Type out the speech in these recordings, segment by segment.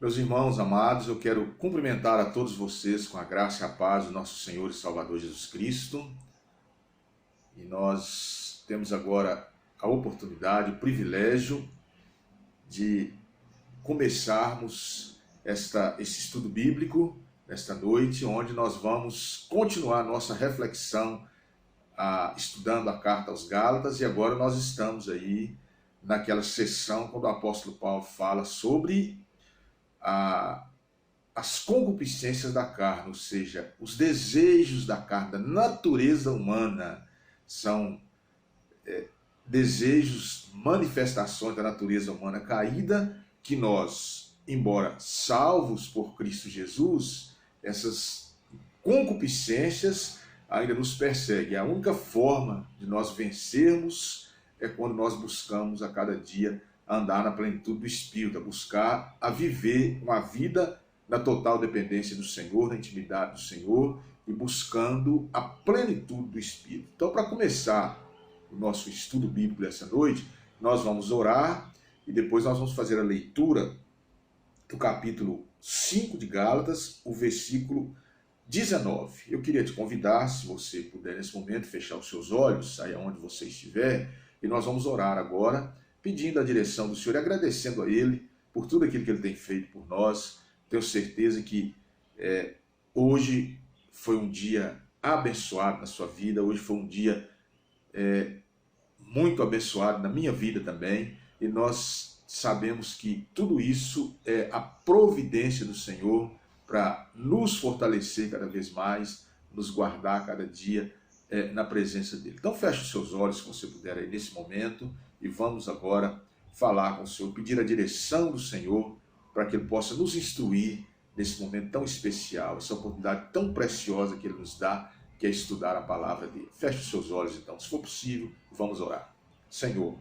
Meus irmãos amados, eu quero cumprimentar a todos vocês com a graça e a paz do nosso Senhor e Salvador Jesus Cristo. E nós temos agora a oportunidade, o privilégio de começarmos esse estudo bíblico nesta noite, onde nós vamos continuar nossa reflexão estudando a carta aos Gálatas, e agora nós estamos aí naquela sessão quando o apóstolo Paulo fala sobre as concupiscências da carne, ou seja, os desejos da carne, da natureza humana, são desejos, manifestações da natureza humana caída, que nós, embora salvos por Cristo Jesus, essas concupiscências ainda nos perseguem. A única forma de nós vencermos é quando nós buscamos a cada dia andar na plenitude do Espírito, a viver uma vida na total dependência do Senhor, na intimidade do Senhor e buscando a plenitude do Espírito. Então, para começar o nosso estudo bíblico dessa noite, nós vamos orar e depois nós vamos fazer a leitura do capítulo 5 de Gálatas, o versículo 19. Eu queria te convidar, se você puder nesse momento, fechar os seus olhos, aí onde você estiver, e nós vamos orar agora, pedindo a direção do Senhor e agradecendo a Ele por tudo aquilo que Ele tem feito por nós. Tenho certeza que hoje foi um dia abençoado na sua vida, hoje foi um dia muito abençoado na minha vida também, e nós sabemos que tudo isso é a providência do Senhor para nos fortalecer cada vez mais, nos guardar cada dia na presença dEle. Então feche os seus olhos, se você puder, aí nesse momento, e vamos agora falar com o Senhor, pedir a direção do Senhor para que Ele possa nos instruir nesse momento tão especial, essa oportunidade tão preciosa que Ele nos dá, que é estudar a palavra dEle. Feche os seus olhos então, se for possível, vamos orar. Senhor,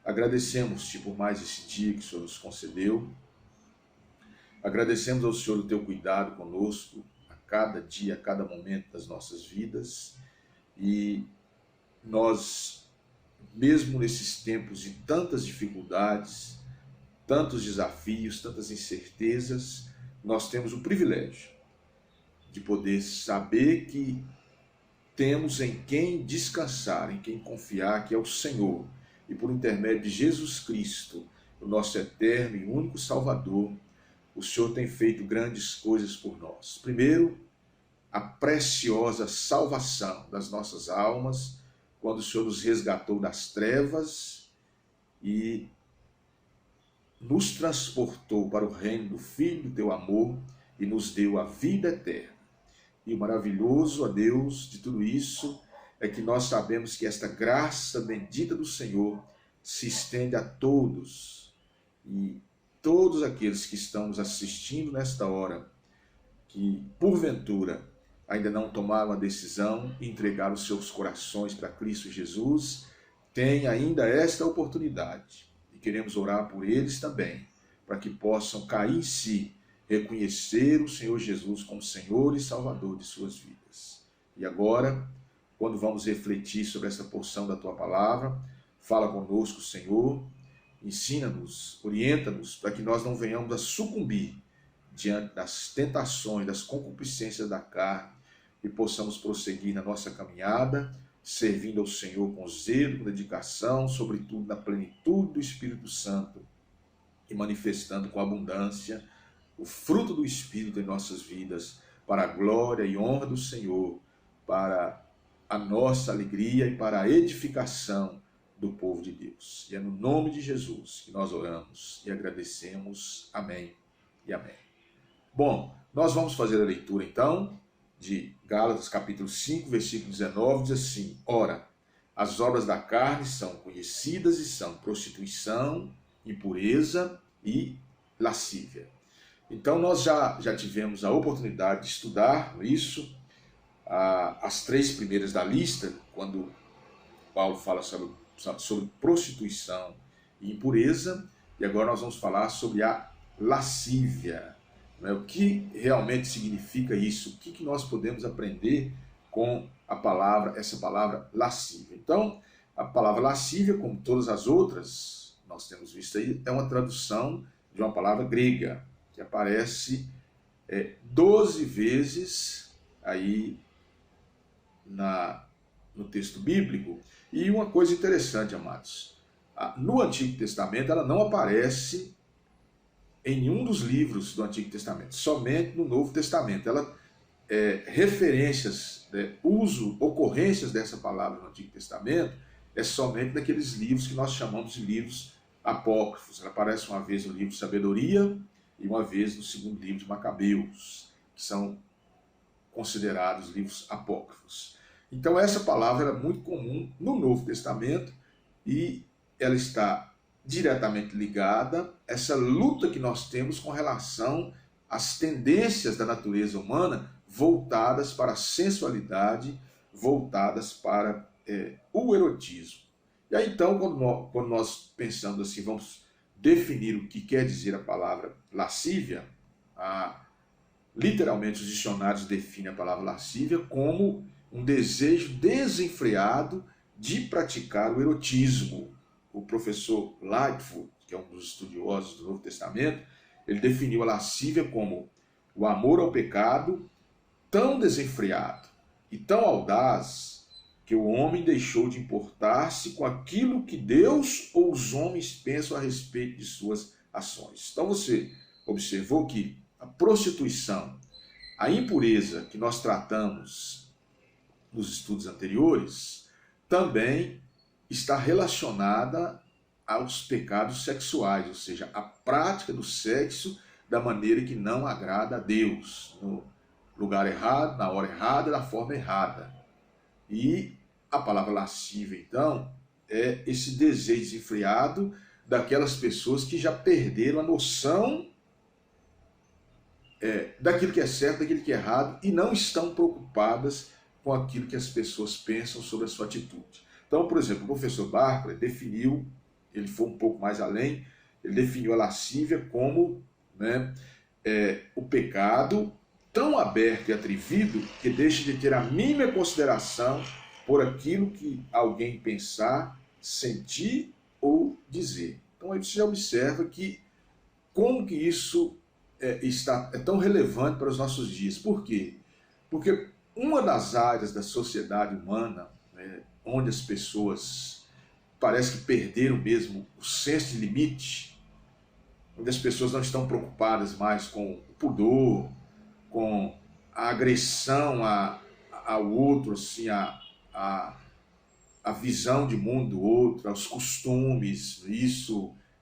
agradecemos-te por mais esse dia que o Senhor nos concedeu, agradecemos ao Senhor o teu cuidado conosco, a cada dia, a cada momento das nossas vidas, e nós, mesmo nesses tempos de tantas dificuldades, tantos desafios, tantas incertezas, nós temos o privilégio de poder saber que temos em quem descansar, em quem confiar, que é o Senhor, e por intermédio de Jesus Cristo, o nosso eterno e único Salvador, o Senhor tem feito grandes coisas por nós. Primeiro, a preciosa salvação das nossas almas, quando o Senhor nos resgatou das trevas e nos transportou para o reino do Filho do teu amor e nos deu a vida eterna. E o maravilhoso, ó Deus, de tudo isso é que nós sabemos que esta graça bendita do Senhor se estende a todos, e todos aqueles que estão nos assistindo nesta hora, que porventura ainda não tomaram a decisão e entregaram os seus corações para Cristo Jesus, têm ainda esta oportunidade. E queremos orar por eles também, para que possam cair em si, reconhecer o Senhor Jesus como Senhor e Salvador de suas vidas. E agora, quando vamos refletir sobre essa porção da Tua Palavra, fala conosco, Senhor, ensina-nos, orienta-nos, para que nós não venhamos a sucumbir diante das tentações, das concupiscências da carne, e possamos prosseguir na nossa caminhada, servindo ao Senhor com zelo, com dedicação, sobretudo na plenitude do Espírito Santo, e manifestando com abundância o fruto do Espírito em nossas vidas, para a glória e honra do Senhor, para a nossa alegria e para a edificação do povo de Deus. E é no nome de Jesus que nós oramos e agradecemos. Amém e amém. Bom, nós vamos fazer a leitura então de Gálatas capítulo 5, versículo 19, diz assim: Ora, as obras da carne são conhecidas e são prostituição, impureza e lascívia. Então nós já tivemos a oportunidade de estudar isso, as três primeiras da lista, quando Paulo fala sobre prostituição e impureza, e agora nós vamos falar sobre a lascívia. O que realmente significa isso? O que nós podemos aprender com essa palavra lascívia? Então, a palavra lascívia, como todas as outras, nós temos visto aí, é uma tradução de uma palavra grega. que aparece 12 vezes aí no texto bíblico. E uma coisa interessante, amados, no Antigo Testamento ela não aparece em nenhum dos livros do Antigo Testamento, somente no Novo Testamento. Ela referências, ocorrências dessa palavra no Antigo Testamento é somente naqueles livros que nós chamamos de livros apócrifos. Ela aparece uma vez no livro de Sabedoria e uma vez no segundo livro de Macabeus, que são considerados livros apócrifos. Então essa palavra é muito comum no Novo Testamento e ela está diretamente ligada a essa luta que nós temos com relação às tendências da natureza humana voltadas para a sensualidade, voltadas para o erotismo. E aí então, quando nós pensamos assim, vamos definir o que quer dizer a palavra lascívia, literalmente os dicionários definem a palavra lascívia como um desejo desenfreado de praticar o erotismo. O professor Lightfoot, que é um dos estudiosos do Novo Testamento, ele definiu a lascívia como o amor ao pecado tão desenfreado e tão audaz que o homem deixou de importar-se com aquilo que Deus ou os homens pensam a respeito de suas ações. Então você observou que a prostituição, a impureza que nós tratamos nos estudos anteriores, também está relacionada aos pecados sexuais, ou seja, a prática do sexo da maneira que não agrada a Deus, no lugar errado, na hora errada, da forma errada. E a palavra lascívia, então, é esse desejo desenfreado daquelas pessoas que já perderam a noção daquilo que é certo, daquilo que é errado, e não estão preocupadas com aquilo que as pessoas pensam sobre a sua atitude. Então, por exemplo, o professor Barclay definiu, ele foi um pouco mais além, ele definiu a lascívia como o pecado tão aberto e atrevido que deixa de ter a mínima consideração por aquilo que alguém pensar, sentir ou dizer. Então aí você já observa que como que isso é tão relevante para os nossos dias. Por quê? Porque uma das áreas da sociedade humana, onde as pessoas parece que perderam mesmo o senso de limite, onde as pessoas não estão preocupadas mais com o pudor, com a agressão ao outro, assim, a visão de mundo do outro, aos costumes,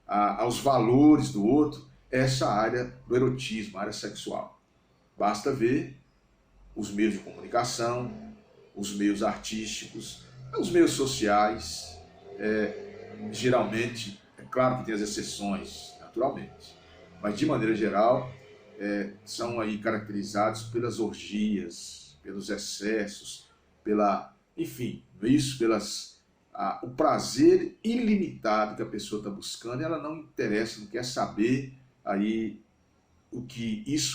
aos valores do outro, essa área do erotismo, a área sexual. Basta ver os meios de comunicação, os meios artísticos, os meios sociais, geralmente, é claro que tem as exceções, naturalmente, mas de maneira geral, são aí caracterizados pelas orgias, pelos excessos, o prazer ilimitado que a pessoa está buscando, e ela não interessa, não quer saber aí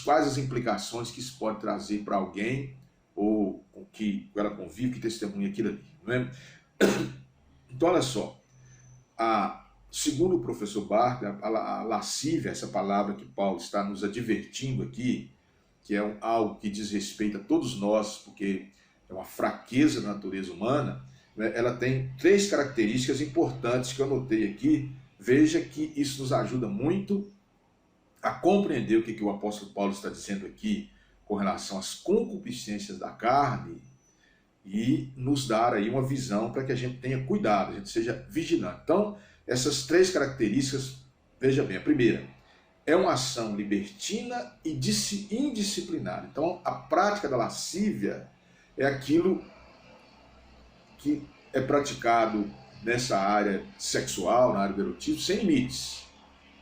quais as implicações que isso pode trazer para alguém, ou com que ela convive, que testemunha aquilo ali, não é? Então, olha só, segundo o professor Barclay, a lascívia, essa palavra que Paulo está nos advertindo aqui, que é algo que diz respeito a todos nós, porque é uma fraqueza da natureza humana, ela tem 3 características importantes que eu anotei aqui. Veja que isso nos ajuda muito a compreender o que o apóstolo Paulo está dizendo aqui com relação às concupiscências da carne e nos dar aí uma visão para que a gente tenha cuidado, a gente seja vigilante. Então, essas 3 características, veja bem, a primeira é uma ação libertina e indisciplinada. Então, a prática da lascívia é aquilo que é praticado nessa área sexual, na área do erotismo, sem limites,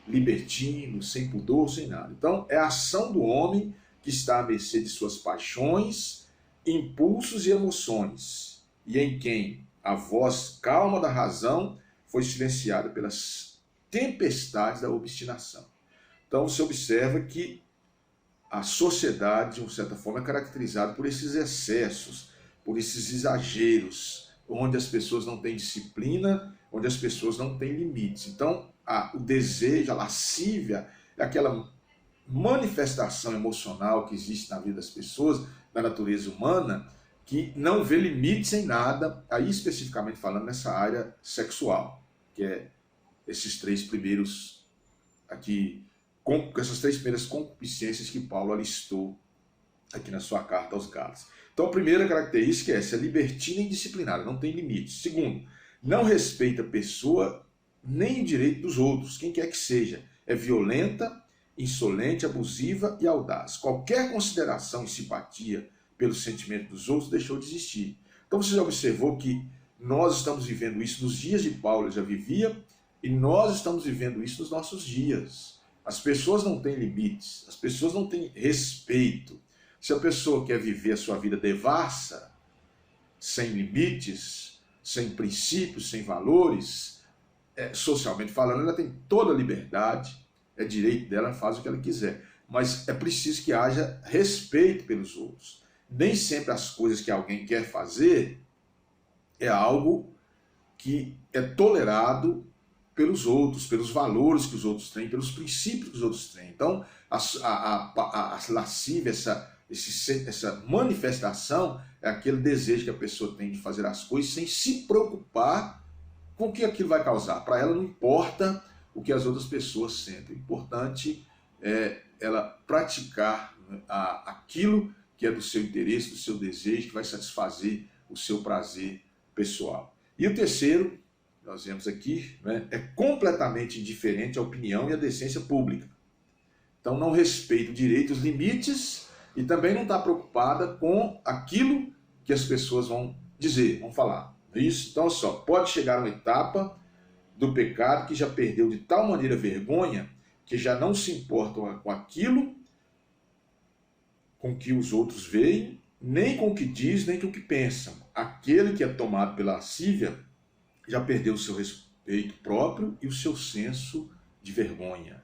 libertino, sem pudor, sem nada. Então, é a ação do homem que está à mercê de suas paixões, impulsos e emoções, e em quem a voz calma da razão foi silenciada pelas tempestades da obstinação. Então, você observa que a sociedade, de uma certa forma, é caracterizada por esses excessos, por esses exageros, onde as pessoas não têm disciplina, onde as pessoas não têm limites. Então, o desejo, a lascívia, é aquela manifestação emocional que existe na vida das pessoas, na natureza humana, que não vê limites em nada, aí especificamente falando nessa área sexual, que é esses três primeiros aqui, essas três primeiras concupiscências que Paulo alistou aqui na sua carta aos Gálatas. Então a primeira característica é essa, é libertina e indisciplinada, não tem limites. Segundo, não respeita a pessoa nem o direito dos outros, quem quer que seja. É violenta, insolente, abusiva e audaz. Qualquer consideração e simpatia pelo sentimento dos outros deixou de existir. Então você já observou que nós estamos vivendo isso nos dias de Paulo, ele já vivia, e nós estamos vivendo isso nos nossos dias. As pessoas não têm limites, as pessoas não têm respeito. Se a pessoa quer viver a sua vida devassa, sem limites, sem princípios, sem valores, socialmente falando, ela tem toda a liberdade, é direito dela, faz o que ela quiser. Mas é preciso que haja respeito pelos outros. Nem sempre as coisas que alguém quer fazer é algo que é tolerado pelos outros, pelos valores que os outros têm, pelos princípios que os outros têm. Então, a lascívia, essa manifestação é aquele desejo que a pessoa tem de fazer as coisas sem se preocupar com o que aquilo vai causar. Para ela não importa o que as outras pessoas sentem. O importante é ela praticar aquilo que é do seu interesse, do seu desejo, que vai satisfazer o seu prazer pessoal. E o terceiro, nós vemos aqui, né, é completamente indiferente à opinião e à decência pública. Então não respeita o direito, os limites, e também não está preocupada com aquilo que as pessoas vão dizer, vão falar. Isso, então só pode chegar a uma etapa do pecado que já perdeu de tal maneira vergonha que já não se importam com aquilo com que os outros veem, nem com o que diz, nem com o que pensam. Aquele que é tomado pela lascívia já perdeu o seu respeito próprio e o seu senso de vergonha.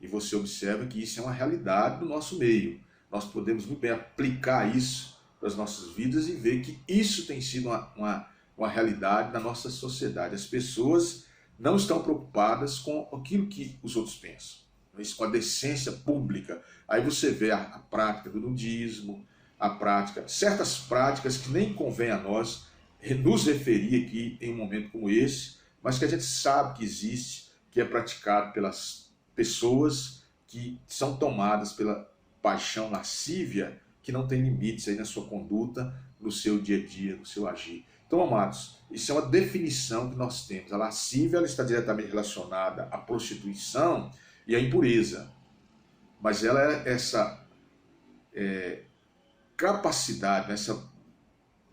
E você observa que isso é uma realidade do nosso meio. Nós podemos muito bem aplicar isso para as nossas vidas e ver que isso tem sido uma realidade da nossa sociedade. As pessoas não estão preocupadas com aquilo que os outros pensam, com a decência pública. Aí você vê a prática do nudismo, certas práticas que nem convém a nós nos referir aqui em um momento como esse, mas que a gente sabe que existe, que é praticado pelas pessoas que são tomadas pela paixão lascívia, que não tem limites aí na sua conduta, no seu dia a dia, no seu agir. Então, amados, isso é uma definição que nós temos. A lascívia ela está diretamente relacionada à prostituição e à impureza. Mas ela é essa capacidade, essa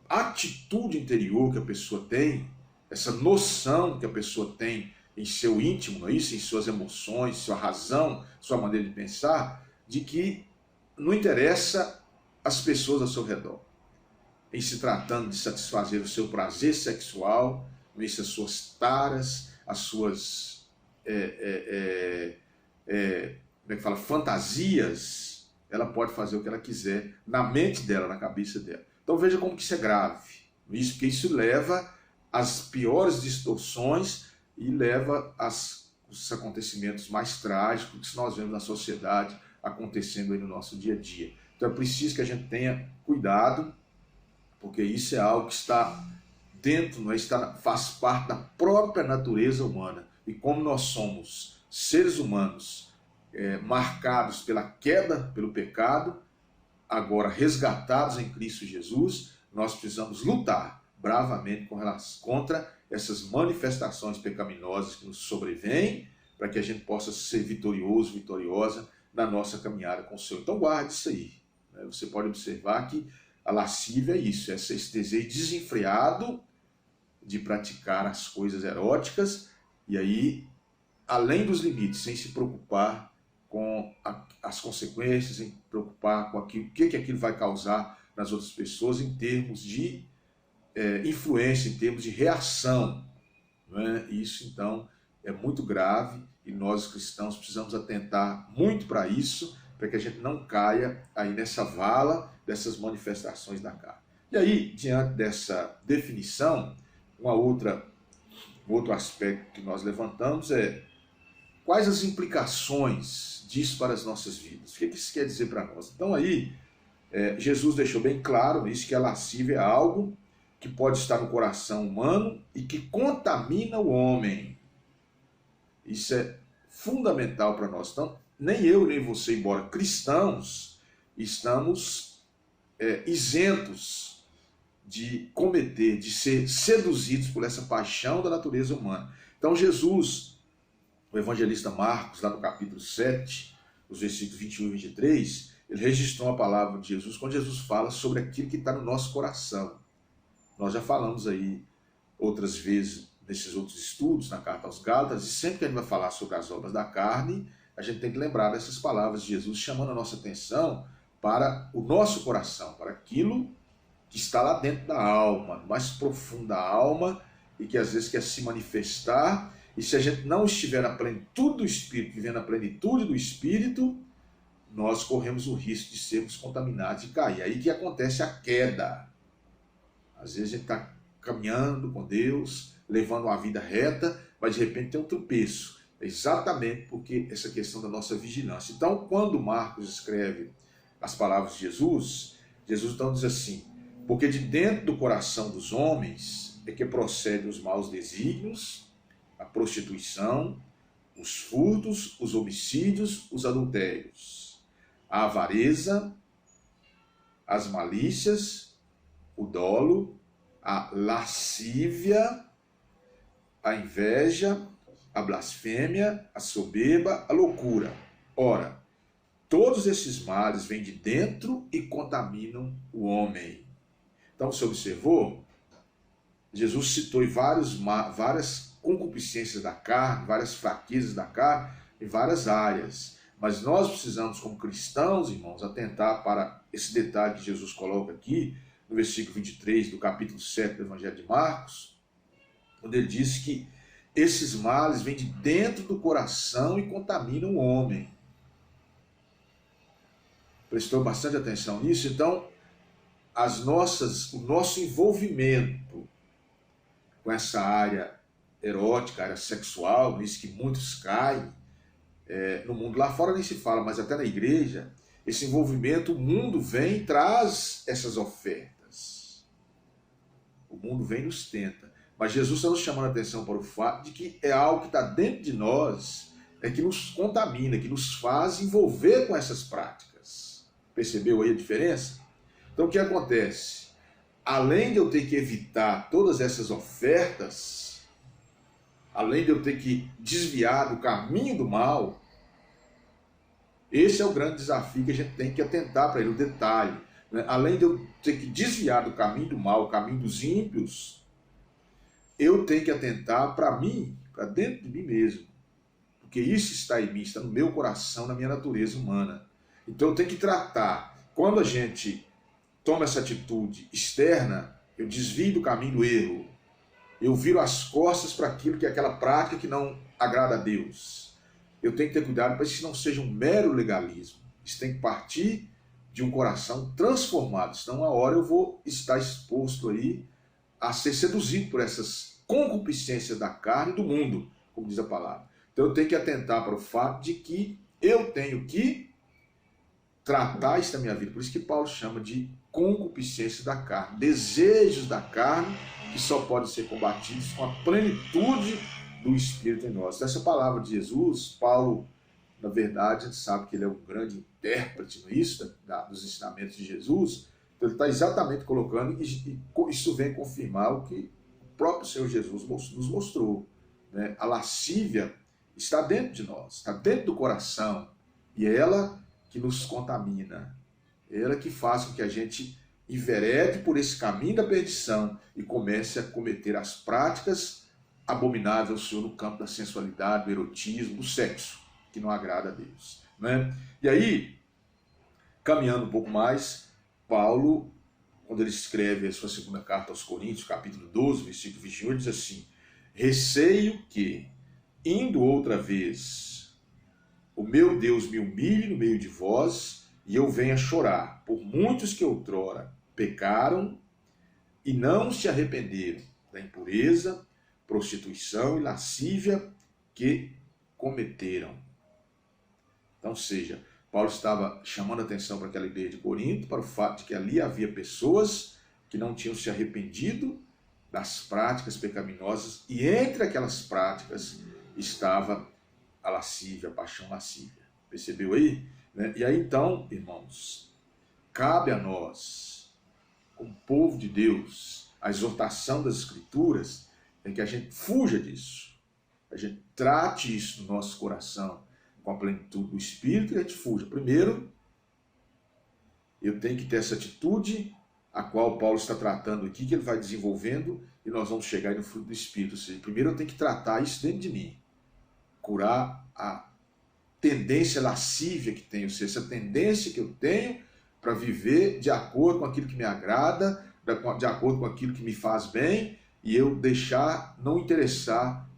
atitude interior que a pessoa tem, essa noção que a pessoa tem em seu íntimo, não é isso? Em suas emoções, sua razão, sua maneira de pensar, de que não interessa as pessoas ao seu redor. Em se tratando de satisfazer o seu prazer sexual, as suas taras, as suas fantasias, ela pode fazer o que ela quiser na mente dela, na cabeça dela. Então veja como que isso é grave, porque isso leva às piores distorções e leva aos acontecimentos mais trágicos que nós vemos na sociedade acontecendo aí no nosso dia a dia. Então é preciso que a gente tenha cuidado, porque isso é algo que está dentro, faz parte da própria natureza humana. E como nós somos seres humanos marcados pela queda, pelo pecado, agora resgatados em Cristo Jesus, nós precisamos lutar bravamente contra essas manifestações pecaminosas que nos sobrevêm, para que a gente possa ser vitorioso, vitoriosa na nossa caminhada com o Senhor. Então guarde isso aí. Você pode observar que a lascívia é isso, esse desejo desenfreado de praticar as coisas eróticas, e aí, além dos limites, sem se preocupar com as consequências, sem se preocupar com o que aquilo vai causar nas outras pessoas em termos de influência, em termos de reação. Isso, então, é muito grave e nós, cristãos, precisamos atentar muito para isso, para que a gente não caia aí nessa vala dessas manifestações da carne. E aí, diante dessa definição, um outro aspecto que nós levantamos é quais as implicações disso para as nossas vidas? O que isso quer dizer para nós? Então aí, Jesus deixou bem claro isso, que a lascívia é algo que pode estar no coração humano e que contamina o homem. Isso é fundamental para nós. Então, nem eu nem você, embora cristãos, estamos isentos de cometer, de ser seduzidos por essa paixão da natureza humana. Então Jesus, o evangelista Marcos, lá no capítulo 7, os versículos 21 e 23, ele registrou a palavra de Jesus quando Jesus fala sobre aquilo que está no nosso coração. Nós já falamos aí outras vezes nesses outros estudos, na carta aos Gálatas, e sempre que a gente vai falar sobre as obras da carne, a gente tem que lembrar dessas palavras de Jesus, chamando a nossa atenção para o nosso coração, para aquilo que está lá dentro da alma, mais profundo da alma, e que às vezes quer se manifestar, e se a gente não estiver na plenitude do Espírito, vivendo a plenitude do Espírito, nós corremos o risco de sermos contaminados e cair. Aí que acontece a queda. Às vezes a gente está caminhando com Deus, levando uma vida reta, mas de repente tem um tropeço. Exatamente porque essa questão da nossa vigilância. Então, quando Marcos escreve as palavras de Jesus, Jesus então diz assim: porque de dentro do coração dos homens é que procedem os maus desígnios, a prostituição, os furtos, os homicídios, os adultérios, a avareza, as malícias, o dolo, a lascívia, a inveja, a blasfêmia, a soberba, a loucura. Ora, todos esses males vêm de dentro e contaminam o homem. Então, você observou? Jesus citou várias concupiscências da carne, várias fraquezas da carne, em várias áreas. Mas nós precisamos, como cristãos, irmãos, atentar para esse detalhe que Jesus coloca aqui, no versículo 23 do capítulo 7 do Evangelho de Marcos, onde ele diz que esses males vêm de dentro do coração e contaminam o homem. Prestou bastante atenção nisso? Então, o nosso envolvimento com essa área erótica, área sexual, nisso que muitos caem, no mundo lá fora nem se fala, mas até na igreja, esse envolvimento, o mundo vem e traz essas ofertas. O mundo vem e nos tenta. Mas Jesus está nos chamando a atenção para o fato de que é algo que está dentro de nós, que nos contamina, que nos faz envolver com essas práticas. Percebeu aí a diferença? Então o que acontece? Além de eu ter que evitar todas essas ofertas, além de eu ter que desviar do caminho do mal, esse é o grande desafio que a gente tem que atentar para ele, o detalhe. Né? Além de eu ter que desviar do caminho do mal, o caminho dos ímpios, eu tenho que atentar para mim, para dentro de mim mesmo. Porque isso está em mim, está no meu coração, na minha natureza humana. Então eu tenho que tratar. Quando a gente toma essa atitude externa, eu desvio do caminho do erro. Eu viro as costas para aquilo que é aquela prática que não agrada a Deus. Eu tenho que ter cuidado para que isso não seja um mero legalismo. Isso tem que partir de um coração transformado. Senão, uma hora eu vou estar exposto aí a ser seduzido por essas concupiscências da carne e do mundo, como diz a palavra. Então eu tenho que atentar para o fato de que eu tenho que tratar isso na minha vida. Por isso que Paulo chama de concupiscência da carne, desejos da carne que só podem ser combatidos com a plenitude do Espírito em nós. Então, essa palavra de Jesus, Paulo, na verdade, a gente sabe que ele é um grande intérprete nisso, dos ensinamentos de Jesus. Então ele está exatamente colocando, e isso vem confirmar o que o próprio Senhor Jesus nos mostrou. Né? A lascívia está dentro de nós, está dentro do coração, e é ela que nos contamina, é ela que faz com que a gente enverede por esse caminho da perdição e comece a cometer as práticas abomináveis ao Senhor no campo da sensualidade, do erotismo, do sexo, que não agrada a Deus. Né? E aí, caminhando um pouco mais, Paulo, quando ele escreve a sua segunda carta aos Coríntios, capítulo 12, versículo 21, ele diz assim: receio que, indo outra vez, o meu Deus me humilhe no meio de vós e eu venha chorar por muitos que outrora pecaram e não se arrependeram da impureza, prostituição e lascívia que cometeram. Então, seja, Paulo estava chamando a atenção para aquela igreja de Corinto, para o fato de que ali havia pessoas que não tinham se arrependido das práticas pecaminosas, e entre aquelas práticas estava a lascívia, a paixão lascívia. Percebeu aí? E aí então, irmãos, cabe a nós, como povo de Deus, a exortação das Escrituras é que a gente fuja disso, a gente trate isso no nosso coração com a plenitude do Espírito e a gente fuja. Primeiro, eu tenho que ter essa atitude a qual Paulo está tratando aqui, que ele vai desenvolvendo, e nós vamos chegar aí no fruto do Espírito. Ou seja, primeiro eu tenho que tratar isso dentro de mim, curar a tendência lascívia que tenho, ou seja, essa tendência que eu tenho para viver de acordo com aquilo que me agrada, de acordo com aquilo que me faz bem, e eu deixar, não interessar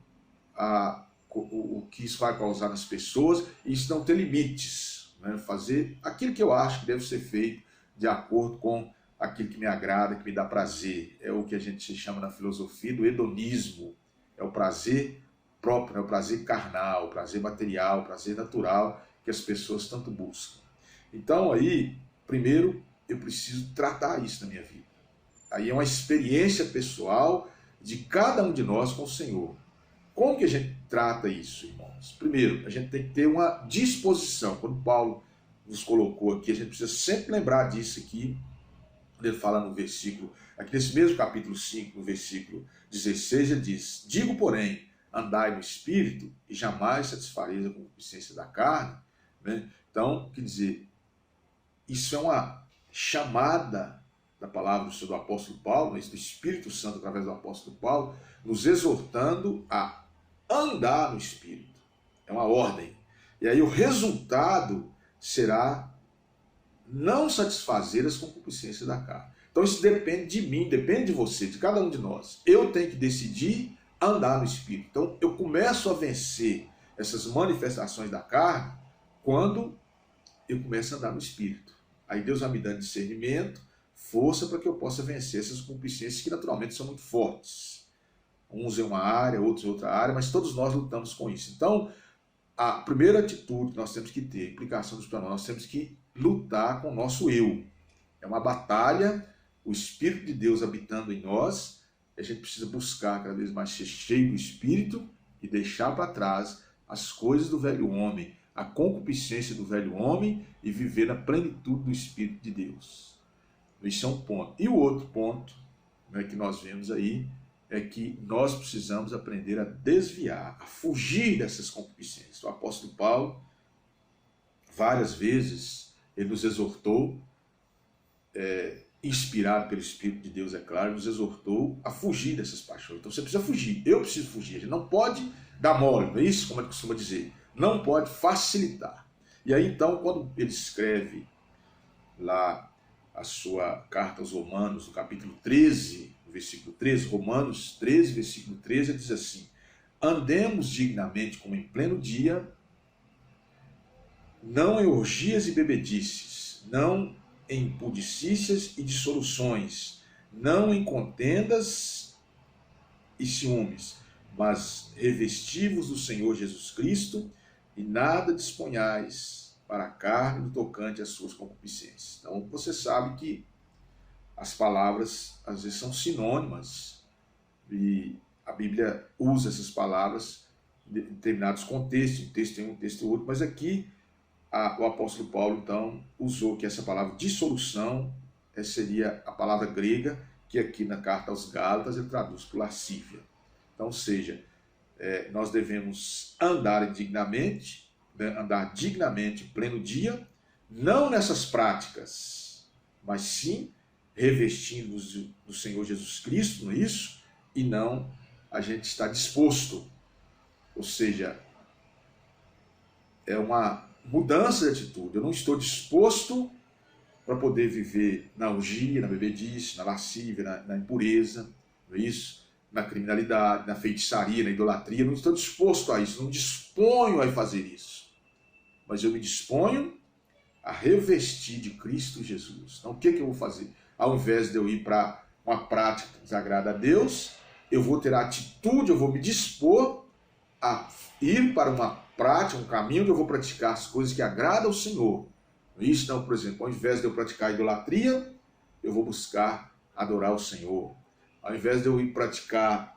o que isso vai causar nas pessoas, e isso não ter limites, né? Fazer aquilo que eu acho que deve ser feito de acordo com aquilo que me agrada, que me dá prazer. É o que a gente chama na filosofia do hedonismo, é o prazer próprio, é o prazer carnal, o prazer material, o prazer natural que as pessoas tanto buscam. Então aí, primeiro, eu preciso tratar isso na minha vida. Aí é uma experiência pessoal de cada um de nós com o Senhor. Como que a gente trata isso, irmãos? Primeiro, a gente tem que ter uma disposição. Quando Paulo nos colocou aqui, a gente precisa sempre lembrar disso aqui, quando ele fala no versículo, aqui nesse mesmo capítulo 5, no versículo 16, ele diz: digo, porém, andai no Espírito e jamais satisfareis a concupiscência da carne. Né? Então, quer dizer, isso é uma chamada da palavra do apóstolo Paulo, do Espírito Santo através do apóstolo Paulo, nos exortando a andar no Espírito. É uma ordem. E aí o resultado será não satisfazer as concupiscências da carne. Então isso depende de mim, depende de você, de cada um de nós. Eu tenho que decidir andar no Espírito. Então eu começo a vencer essas manifestações da carne quando eu começo a andar no Espírito. Aí Deus vai me dando discernimento, força para que eu possa vencer essas concupiscências que naturalmente são muito fortes. Uns em uma área, outros em outra área, mas todos nós lutamos com isso. Então, a primeira atitude que nós temos que ter, implicação dos planos, nós temos que lutar com o nosso eu. É uma batalha, o Espírito de Deus habitando em nós, a gente precisa buscar cada vez mais ser cheio do Espírito e deixar para trás as coisas do velho homem, a concupiscência do velho homem e viver na plenitude do Espírito de Deus. Isso é um ponto. E o outro ponto, né, que nós vemos aí é que nós precisamos aprender a desviar, a fugir dessas concupiscências. O apóstolo Paulo, várias vezes, ele nos exortou, inspirado pelo Espírito de Deus, é claro, nos exortou a fugir dessas paixões. Então você precisa fugir, eu preciso fugir. A gente não pode dar mole, não é isso? Como ele costuma dizer. Não pode facilitar. E aí então, quando ele escreve lá a sua carta aos Romanos, no capítulo 13, versículo 13, Romanos 13, versículo 13, ele diz assim: andemos dignamente como em pleno dia, não em orgias e bebedices, não em impudicícias e dissoluções, não em contendas e ciúmes, mas revestivos do Senhor Jesus Cristo e nada disponhais para a carne no tocante às suas concupiscências. Então você sabe que as palavras às vezes são sinônimas e a Bíblia usa essas palavras em determinados contextos, um texto tem um texto outro, mas aqui o apóstolo Paulo então usou que essa palavra dissolução seria a palavra grega que aqui na carta aos Gálatas ele traduz por lascívia. Então, ou seja, nós devemos andar dignamente em pleno dia, não nessas práticas, mas sim revestindo-nos do Senhor Jesus Cristo, não é isso? E não a gente está disposto. Ou seja, é uma mudança de atitude. Eu não estou disposto para poder viver na orgia, na bebedice, na lascívia, na impureza, não é isso? Na criminalidade, na feitiçaria, na idolatria. Eu não estou disposto a isso, não disponho a fazer isso. Mas eu me disponho a revestir de Cristo Jesus. Então o que eu vou fazer? Ao invés de eu ir para uma prática que desagrada a Deus, eu vou ter a atitude, eu vou me dispor a ir para uma prática, um caminho onde eu vou praticar as coisas que agradam ao Senhor. Isso não, por exemplo, ao invés de eu praticar a idolatria, eu vou buscar adorar o Senhor. Ao invés de eu ir praticar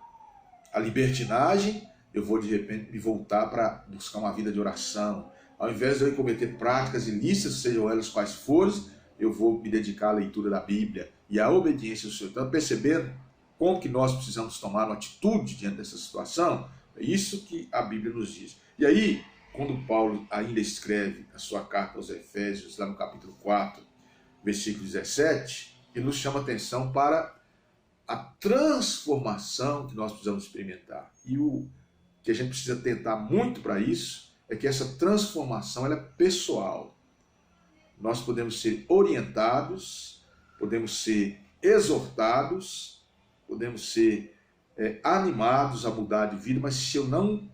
a libertinagem, eu vou de repente me voltar para buscar uma vida de oração. Ao invés de eu ir cometer práticas ilícitas, sejam elas quais forem, eu vou me dedicar à leitura da Bíblia e à obediência ao Senhor. Então, percebendo como que nós precisamos tomar uma atitude diante dessa situação, é isso que a Bíblia nos diz. E aí, quando Paulo ainda escreve a sua carta aos Efésios, lá no capítulo 4, versículo 17, ele nos chama a atenção para a transformação que nós precisamos experimentar. E o que a gente precisa tentar muito para isso é que essa transformação ela é pessoal. Nós podemos ser orientados, podemos ser exortados, podemos ser animados a mudar de vida, mas se eu não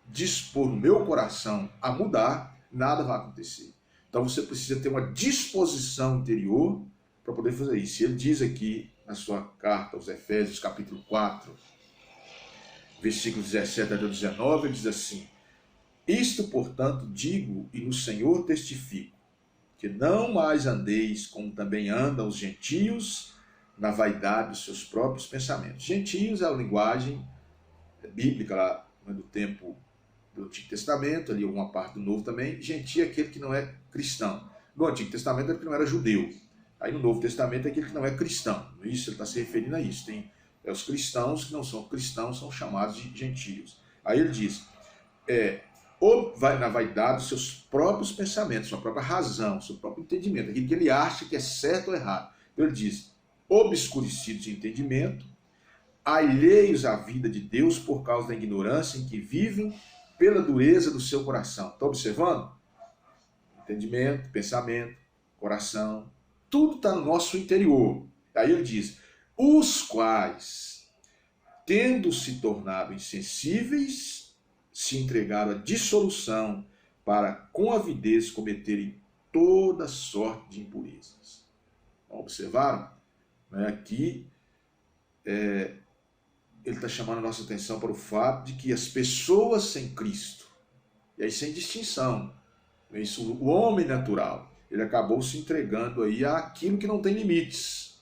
dispor no meu coração a mudar, nada vai acontecer. Então você precisa ter uma disposição interior para poder fazer isso. Ele diz aqui na sua carta aos Efésios, capítulo 4, versículos 17 até 19, ele diz assim: isto, portanto, digo e no Senhor testifico, que não mais andeis como também andam os gentios, na vaidade dos seus próprios pensamentos. Gentios é a linguagem bíblica lá do tempo do Antigo Testamento, ali alguma parte do Novo também. Gentio é aquele que não é cristão. No Antigo Testamento é aquele que não era judeu. Aí no Novo Testamento é aquele que não é cristão. Isso ele está se referindo a isso. Tem os cristãos que não são cristãos, são chamados de gentios. Aí ele diz, vai na vaidade dos seus próprios pensamentos, sua própria razão, seu próprio entendimento, aquilo que ele acha que é certo ou errado. Então ele diz, obscurecidos de entendimento, alheios à vida de Deus por causa da ignorância em que vivem pela dureza do seu coração. Está observando? Entendimento, pensamento, coração, tudo está no nosso interior. Aí ele diz, os quais, tendo se tornado insensíveis, se entregaram à dissolução para com avidez cometerem toda sorte de impurezas. Observaram? Aqui ele está chamando a nossa atenção para o fato de que as pessoas sem Cristo, e aí sem distinção, isso, o homem natural, ele acabou se entregando aí àquilo que não tem limites.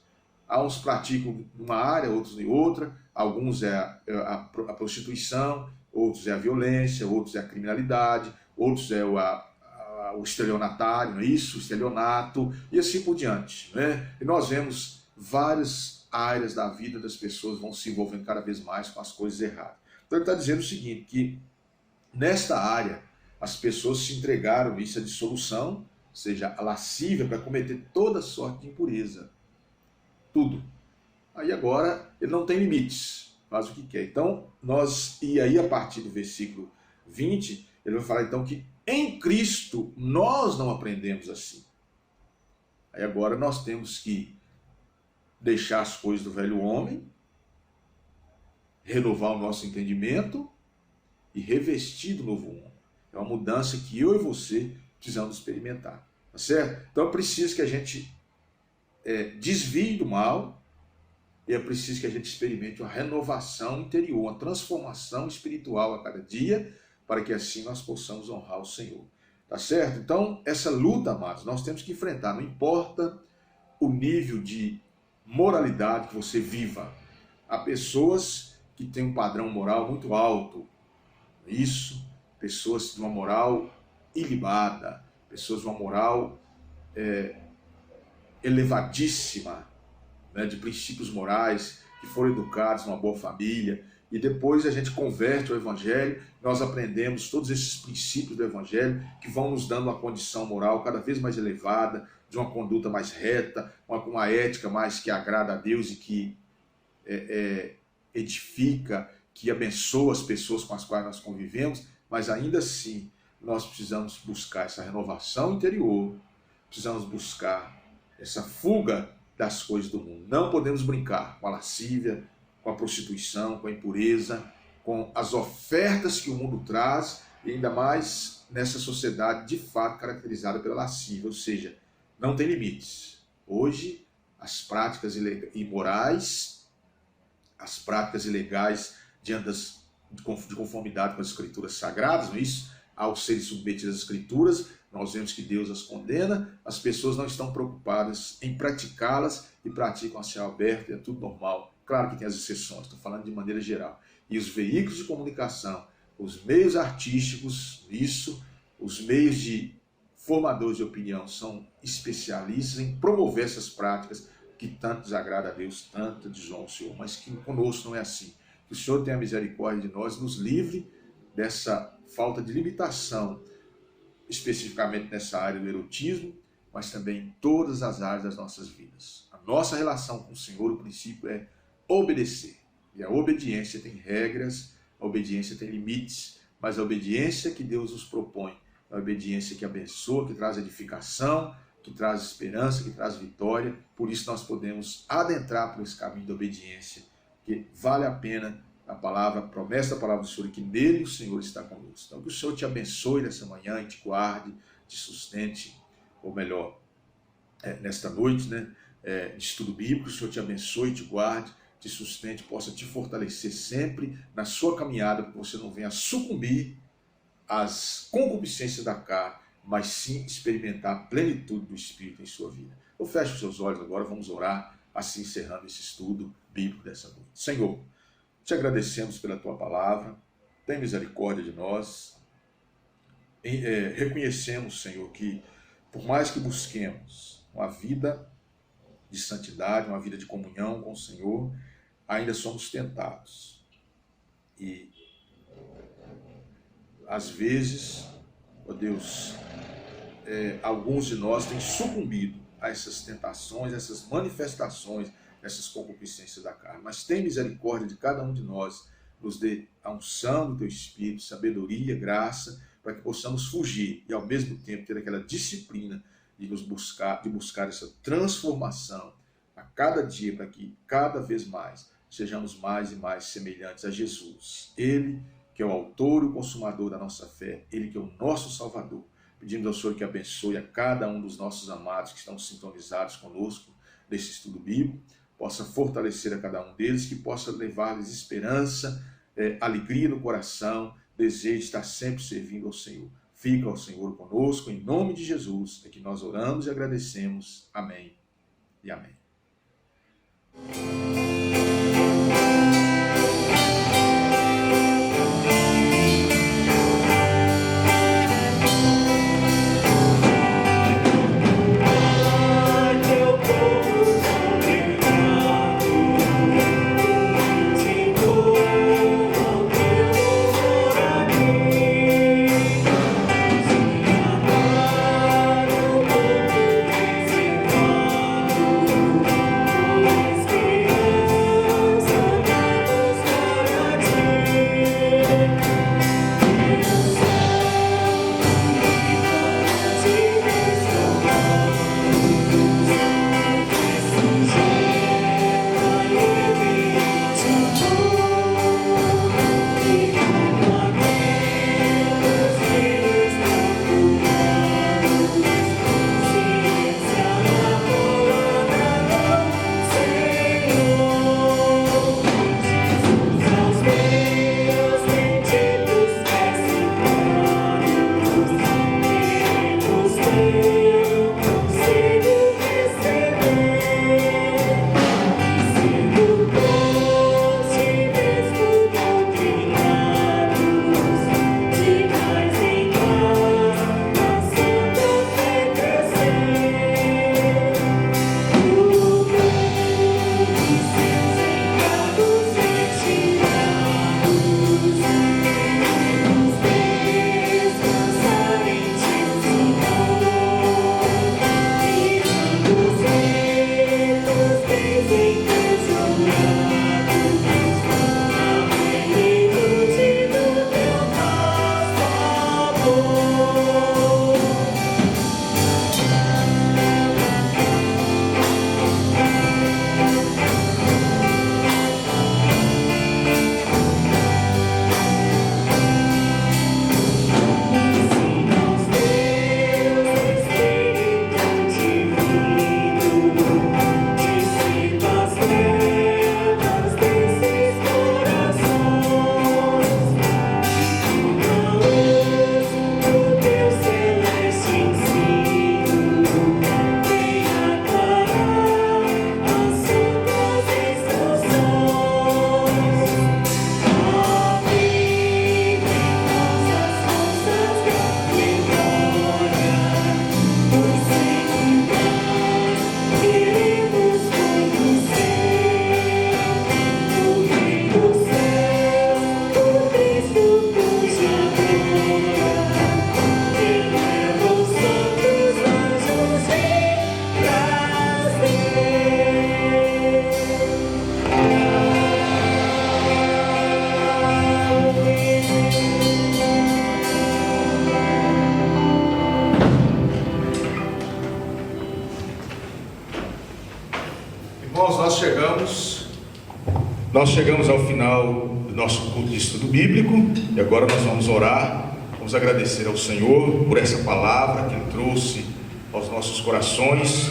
Uns praticam numa área, outros em outra, alguns é a prostituição, outros é a violência, outros é a criminalidade, outros é o estelionatário, não é isso? O estelionato, e assim por diante. Né? E nós vemos várias áreas da vida das pessoas vão se envolvendo cada vez mais com as coisas erradas. Então ele está dizendo o seguinte, que nesta área as pessoas se entregaram isso à dissolução, ou seja, a lascívia, para cometer toda sorte de impureza. Tudo. Aí agora ele não tem limites, faz o que quer. Então, e aí a partir do versículo 20, ele vai falar então que em Cristo nós não aprendemos assim. Aí agora nós temos que deixar as coisas do velho homem, renovar o nosso entendimento e revestir do novo homem. É uma mudança que eu e você precisamos experimentar. Tá certo? Então é preciso que a gente desvie do mal e é preciso que a gente experimente uma renovação interior, uma transformação espiritual a cada dia, para que assim nós possamos honrar o Senhor. Tá certo? Então, essa luta, amados, nós temos que enfrentar. Não importa o nível de moralidade que você viva. Há pessoas que têm um padrão moral muito alto. Isso, pessoas de uma moral ilibada, pessoas de uma moral elevadíssima, né, de princípios morais, que foram educados numa boa família, e depois a gente converte ao Evangelho, nós aprendemos todos esses princípios do Evangelho que vão nos dando uma condição moral cada vez mais elevada, de uma conduta mais reta, uma ética mais que agrada a Deus e que edifica, que abençoa as pessoas com as quais nós convivemos, mas ainda assim nós precisamos buscar essa renovação interior, precisamos buscar essa fuga das coisas do mundo. Não podemos brincar com a lascívia, com a prostituição, com a impureza, com as ofertas que o mundo traz, e ainda mais nessa sociedade de fato caracterizada pela lascívia, ou seja, não tem limites. Hoje, as práticas imorais, as práticas ilegais diante das de conformidade com as Escrituras Sagradas, não é isso? Ao serem submetidas às Escrituras, nós vemos que Deus as condena, as pessoas não estão preocupadas em praticá-las e praticam a céu aberto, e é tudo normal. Claro que tem as exceções, estou falando de maneira geral. E os veículos de comunicação, os meios artísticos, isso, os meios de formadores de opinião são especialistas em promover essas práticas que tanto desagrada a Deus, tanto desonra o Senhor, mas que conosco não é assim. Que o Senhor tenha misericórdia de nós, nos livre dessa falta de limitação, especificamente nessa área do erotismo, mas também em todas as áreas das nossas vidas. A nossa relação com o Senhor, o princípio é obedecer. E a obediência tem regras, a obediência tem limites, mas a obediência que Deus nos propõe, a obediência que abençoa, que traz edificação, que traz esperança, que traz vitória. Por isso nós podemos adentrar por esse caminho da obediência, que vale a pena. A palavra, a promessa da palavra do Senhor, que nele o Senhor está conosco. Então que o Senhor te abençoe nessa manhã e te guarde, te sustente, ou melhor, nesta noite, né, de estudo bíblico, o Senhor te abençoe, te guarde, te sustente, possa te fortalecer sempre na sua caminhada, para que você não venha sucumbir às concupiscências da carne, mas sim experimentar a plenitude do Espírito em sua vida. Então feche os seus olhos agora, vamos orar, assim encerrando esse estudo bíblico dessa noite. Senhor, te agradecemos pela tua palavra, tem misericórdia de nós. Reconhecemos, Senhor, que por mais que busquemos uma vida de santidade, uma vida de comunhão com o Senhor, ainda somos tentados. E às vezes, ó Deus, alguns de nós têm sucumbido a essas tentações, essas manifestações, essas concupiscências da carne. Mas tem misericórdia de cada um de nós, nos dê a unção do teu Espírito, sabedoria, graça, para que possamos fugir e ao mesmo tempo ter aquela disciplina de buscar essa transformação a cada dia, para que cada vez mais sejamos mais e mais semelhantes a Jesus. Ele que é o autor e o consumador da nossa fé, Ele que é o nosso Salvador. Pedimos ao Senhor que abençoe a cada um dos nossos amados que estão sintonizados conosco nesse estudo bíblico, possa fortalecer a cada um deles, que possa levar-lhes esperança, alegria no coração, desejo de estar sempre servindo ao Senhor. Fica ao Senhor conosco, em nome de Jesus, é que nós oramos e agradecemos. Amém e amém. amados, nós chegamos ao final do nosso culto de estudo bíblico e agora nós vamos orar, vamos agradecer ao Senhor por essa palavra que Ele trouxe aos nossos corações,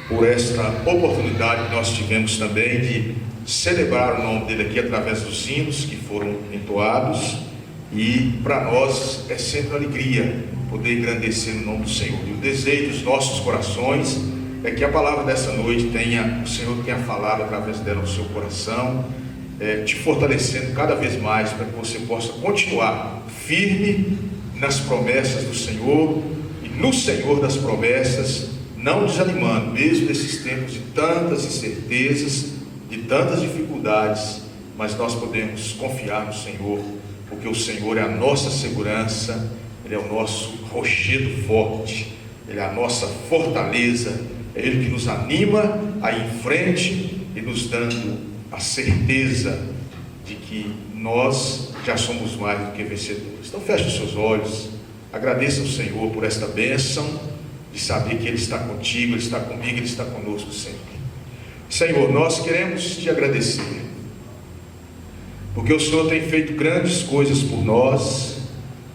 por esta oportunidade que nós tivemos também de celebrar o nome dEle aqui através dos hinos que foram entoados, e para nós é sempre uma alegria poder engrandecer o nome do Senhor. E o desejo dos nossos corações é que a palavra dessa noite o Senhor tenha falado através dela no seu coração, te fortalecendo cada vez mais para que você possa continuar firme nas promessas do Senhor e no Senhor das promessas, não desanimando, mesmo nesses tempos de tantas incertezas, de tantas dificuldades, mas nós podemos confiar no Senhor, porque o Senhor é a nossa segurança, Ele é o nosso rochedo forte, Ele é a nossa fortaleza, é Ele que nos anima a ir em frente e nos dando a certeza de que nós já somos mais do que vencedores. Então feche os seus olhos, agradeça ao Senhor por esta bênção, de saber que Ele está contigo, Ele está comigo, Ele está conosco sempre. Senhor, nós queremos te agradecer, porque o Senhor tem feito grandes coisas por nós,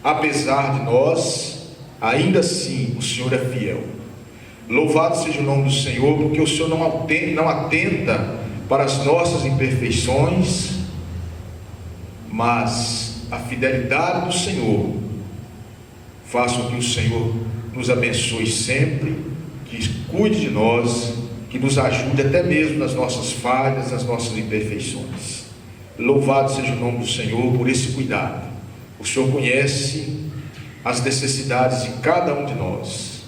apesar de nós, ainda assim o Senhor é fiel. Louvado seja o nome do Senhor, porque o Senhor não atenta para as nossas imperfeições, mas a fidelidade do Senhor faz com que o Senhor nos abençoe sempre, que cuide de nós, que nos ajude até mesmo nas nossas falhas, nas nossas imperfeições. Louvado seja o nome do Senhor por esse cuidado. O Senhor conhece as necessidades de cada um de nós.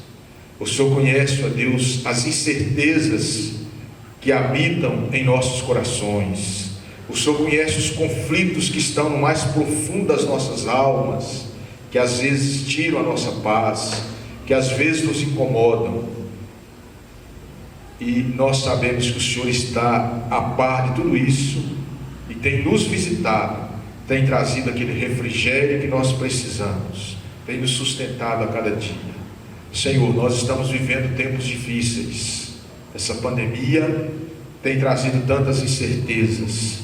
O Senhor conhece, ó Deus, as incertezas que habitam em nossos corações. O Senhor conhece os conflitos que estão no mais profundo das nossas almas, que às vezes tiram a nossa paz, que às vezes nos incomodam. E nós sabemos que o Senhor está a par de tudo isso e tem nos visitado, tem trazido aquele refrigério que nós precisamos, tem nos sustentado a cada dia. Senhor, nós estamos vivendo tempos difíceis. Essa pandemia tem trazido tantas incertezas,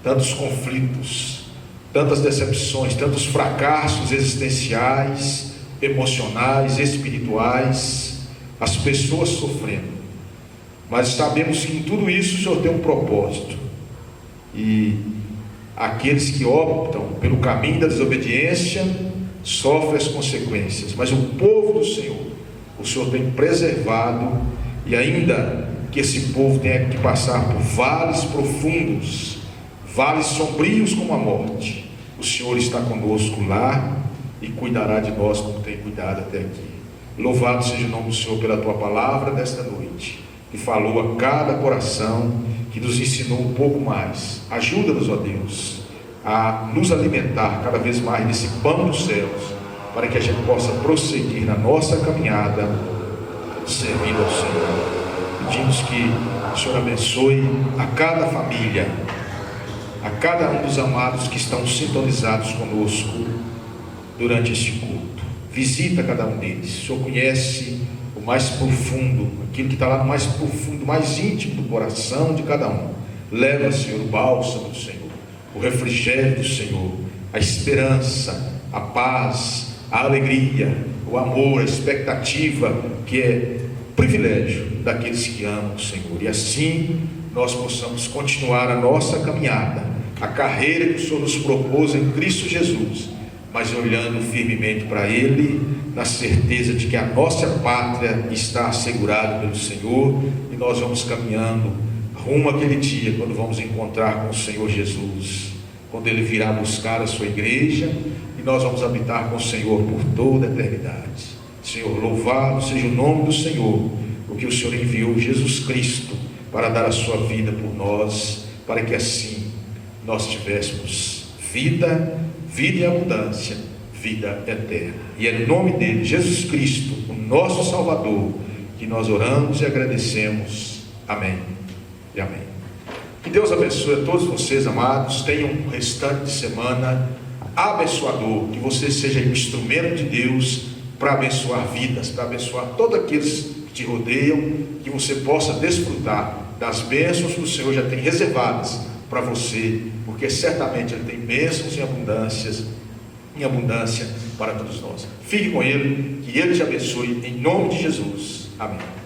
tantos conflitos, tantas decepções, tantos fracassos existenciais, emocionais, espirituais, as pessoas sofrendo. Mas sabemos que em tudo isso o Senhor tem um propósito, e aqueles que optam pelo caminho da desobediência sofrem as consequências, mas o povo do Senhor, o Senhor tem preservado, e ainda que esse povo tenha que passar por vales profundos, vales sombrios como a morte, o Senhor está conosco lá e cuidará de nós como tem cuidado até aqui. Louvado seja o nome do Senhor pela tua palavra desta noite, que falou a cada coração, que nos ensinou um pouco mais. Ajuda-nos, ó Deus, a nos alimentar cada vez mais desse pão dos céus, para que a gente possa prosseguir na nossa caminhada, servindo ao Senhor. Pedimos que o Senhor abençoe a cada família, a cada um dos amados que estão sintonizados conosco durante este culto. Visita cada um deles. O Senhor conhece o mais profundo, aquilo que está lá no mais profundo, mais íntimo do coração de cada um. Leva, Senhor, o bálsamo do Senhor, o refrigério do Senhor, a esperança, a paz, a alegria, o amor, a expectativa, que é privilégio daqueles que amam o Senhor. E assim nós possamos continuar a nossa caminhada, a carreira que o Senhor nos propôs em Cristo Jesus, mas olhando firmemente para Ele, na certeza de que a nossa pátria está assegurada pelo Senhor, e nós vamos caminhando rumo àquele dia, quando vamos encontrar com o Senhor Jesus, quando Ele virá buscar a sua igreja, e nós vamos habitar com o Senhor por toda a eternidade. Senhor, louvado seja o nome do Senhor, porque o Senhor enviou Jesus Cristo para dar a sua vida por nós, para que assim nós tivéssemos vida em abundância, vida eterna. E é no nome dele, Jesus Cristo, o nosso Salvador, que nós oramos e agradecemos. Amém e amém. Que Deus abençoe a todos vocês, amados. Tenham um restante de semana abençoador, que você seja um instrumento de Deus para abençoar vidas, para abençoar todos aqueles que te rodeiam, que você possa desfrutar das bênçãos que o Senhor já tem reservadas para você, porque certamente Ele tem bênçãos em abundância para todos nós. Fique com Ele, que Ele te abençoe, em nome de Jesus. Amém.